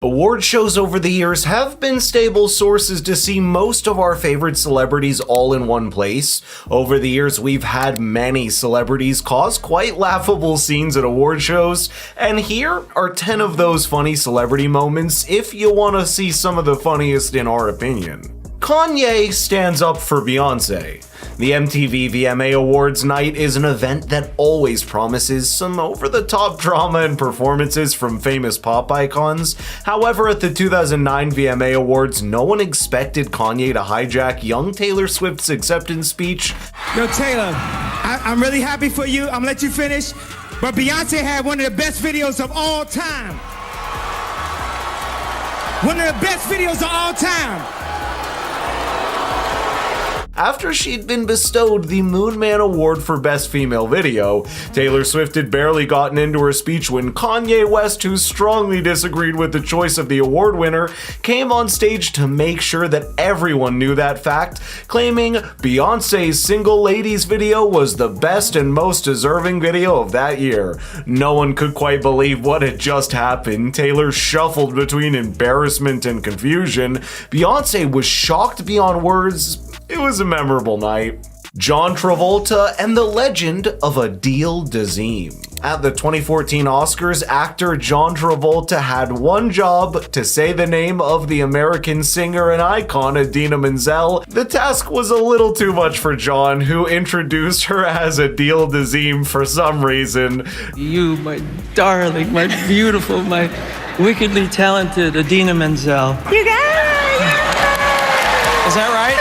Award shows over the years have been stable sources to see most of our favorite celebrities all in one place. Over the years, we've had many celebrities cause quite laughable scenes at award shows, and here are 10 of those funny celebrity moments if you want to see some of the funniest in our opinion. Kanye stands up for Beyonce. The MTV VMA Awards night is an event that always promises some over-the-top drama and performances from famous pop icons. However, at the 2009 VMA Awards, no one expected Kanye to hijack young Taylor Swift's acceptance speech. Yo, Taylor, I'm really happy for you. I'm gonna let you finish. But Beyonce had one of the best videos of all time. One of the best videos of all time. After she'd been bestowed the Moon Man Award for Best Female Video, Taylor Swift had barely gotten into her speech when Kanye West, who strongly disagreed with the choice of the award winner, came on stage to make sure that everyone knew that fact, claiming Beyonce's Single Ladies video was the best and most deserving video of that year. No one could quite believe what had just happened. Taylor shuffled between embarrassment and confusion. Beyonce was shocked beyond words. It was a memorable night. John Travolta and the legend of Adele Dazeem. At the 2014 Oscars, actor John Travolta had one job: to say the name of the American singer and icon Idina Menzel. The task was a little too much for John, who introduced her as Adele Dazeem for some reason. You, my darling, my beautiful, my wickedly talented Idina Menzel. You got it! Is that right?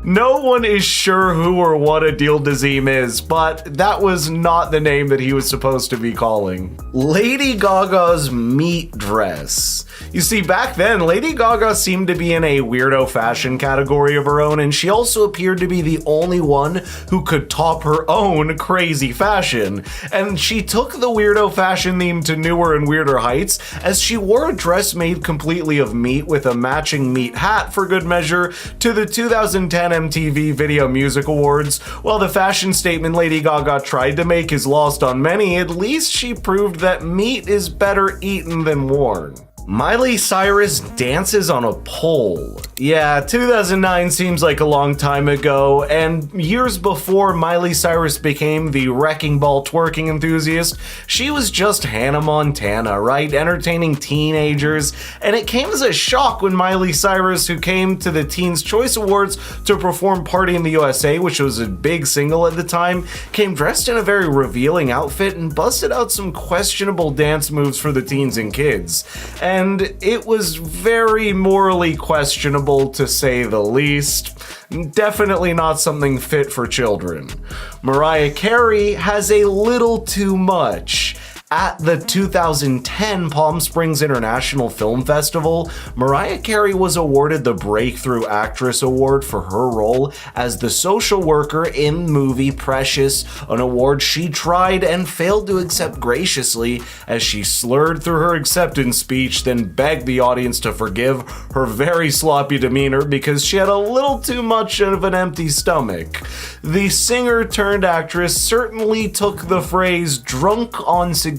No one is sure who or what Adele Dazeem is, but that was not the name that he was supposed to be calling. Lady Gaga's meat dress. You see, back then, Lady Gaga seemed to be in a weirdo fashion category of her own, and she also appeared to be the only one who could top her own crazy fashion. And she took the weirdo fashion theme to newer and weirder heights, as she wore a dress made completely of meat with a matching meat hat for good measure to the 2010 MTV Video Music Awards. While the fashion statement Lady Gaga tried to make is lost on many, at least she proved that meat is better eaten than worn. Miley Cyrus dances on a pole. Yeah, 2009 seems like a long time ago, and years before Miley Cyrus became the wrecking ball twerking enthusiast, she was just Hannah Montana, right? Entertaining teenagers. And it came as a shock when Miley Cyrus, who came to the Teen's Choice Awards to perform Party in the USA, which was a big single at the time, came dressed in a very revealing outfit and busted out some questionable dance moves for the teens and kids. And it was very morally questionable, to say the least. Definitely not something fit for children. Mariah Carey has a little too much. At the 2010 Palm Springs International Film Festival, Mariah Carey was awarded the Breakthrough Actress Award for her role as the social worker in the movie Precious, an award she tried and failed to accept graciously as she slurred through her acceptance speech, then begged the audience to forgive her very sloppy demeanor because she had a little too much of an empty stomach. The singer-turned-actress certainly took the phrase "drunk on success"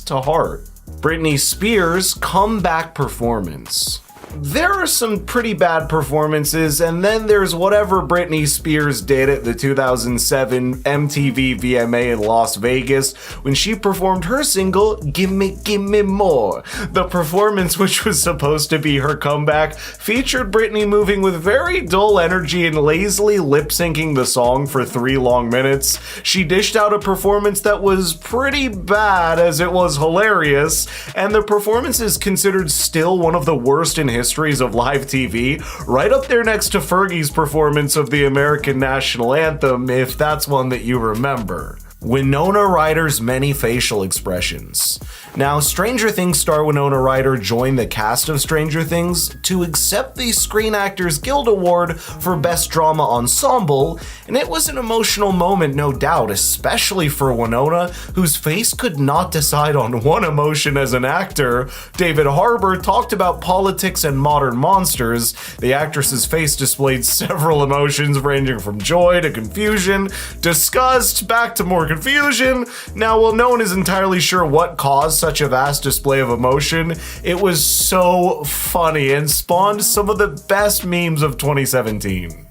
to heart. Britney Spears' comeback performance. There are some pretty bad performances, and then there's whatever Britney Spears did at the 2007 MTV VMA in Las Vegas when she performed her single, Gimme Gimme More. The performance, which was supposed to be her comeback, featured Britney moving with very dull energy and lazily lip-syncing the song for 3 long minutes. She dished out a performance that was pretty bad, as it was hilarious, and the performance is considered still one of the worst in histories of live TV, right up there next to Fergie's performance of the American National Anthem, if that's one that you remember. Winona Ryder's many facial expressions. Now, Stranger Things star Winona Ryder joined the cast of Stranger Things to accept the Screen Actors Guild Award for Best Drama Ensemble, and it was an emotional moment, no doubt, especially for Winona, whose face could not decide on one emotion as an actor. David Harbour talked about politics and modern monsters. The actress's face displayed several emotions ranging from joy to confusion, disgust, back to more confusion. Now, while no one is entirely sure what caused such a vast display of emotion, it was so funny and spawned some of the best memes of 2017.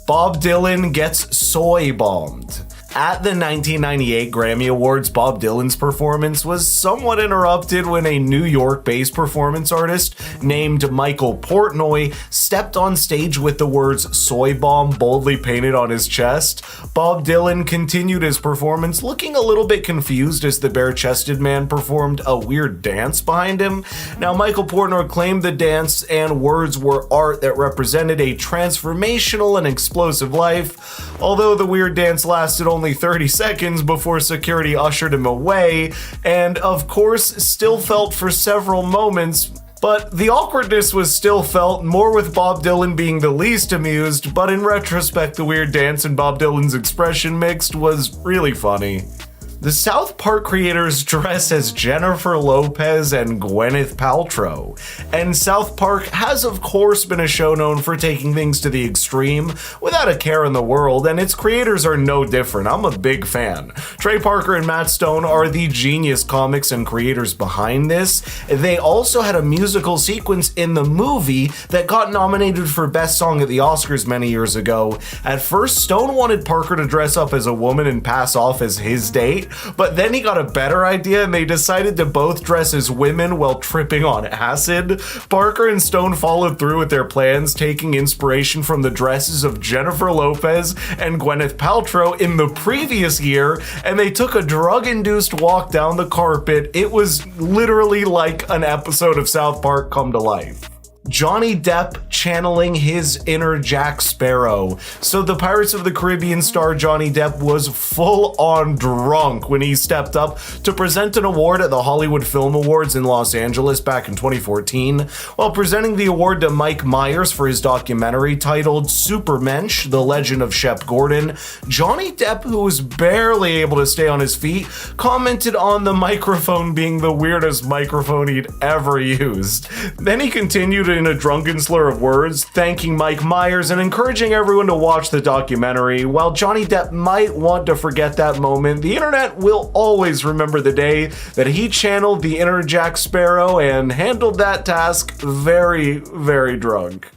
Bob Dylan gets soy bombed. At the 1998 Grammy Awards, Bob Dylan's performance was somewhat interrupted when a New York-based performance artist named Michael Portnoy stepped on stage with the words "soy bomb" boldly painted on his chest. Bob Dylan continued his performance looking a little bit confused as the bare-chested man performed a weird dance behind him. Now, Michael Portnoy claimed the dance and words were art that represented a transformational and explosive life, although the weird dance lasted only 30 seconds before security ushered him away, and of course still felt for several moments. But the awkwardness was still felt, more with Bob Dylan being the least amused, but in retrospect the weird dance and Bob Dylan's expression mixed was really funny. The South Park creators dress as Jennifer Lopez and Gwyneth Paltrow, and South Park has of course been a show known for taking things to the extreme without a care in the world, and its creators are no different. I'm a big fan. Trey Parker and Matt Stone are the genius comics and creators behind this. They also had a musical sequence in the movie that got nominated for Best Song at the Oscars many years ago. At first, Stone wanted Parker to dress up as a woman and pass off as his date, but then he got a better idea and they decided to both dress as women while tripping on acid. Parker and Stone followed through with their plans, taking inspiration from the dresses of Jennifer Lopez and Gwyneth Paltrow in the previous year, and they took a drug-induced walk down the carpet. It was literally like an episode of South Park come to life. Johnny Depp channeling his inner Jack Sparrow. So the Pirates of the Caribbean star Johnny Depp was full on drunk when he stepped up to present an award at the Hollywood Film Awards in Los Angeles back in 2014. While presenting the award to Mike Myers for his documentary titled Supermensch, The Legend of Shep Gordon, Johnny Depp, who was barely able to stay on his feet, commented on the microphone being the weirdest microphone he'd ever used. Then he continued in a drunken slur of words, thanking Mike Myers and encouraging everyone to watch the documentary. While Johnny Depp might want to forget that moment, the internet will always remember the day that he channeled the inner Jack Sparrow and handled that task very, very drunk.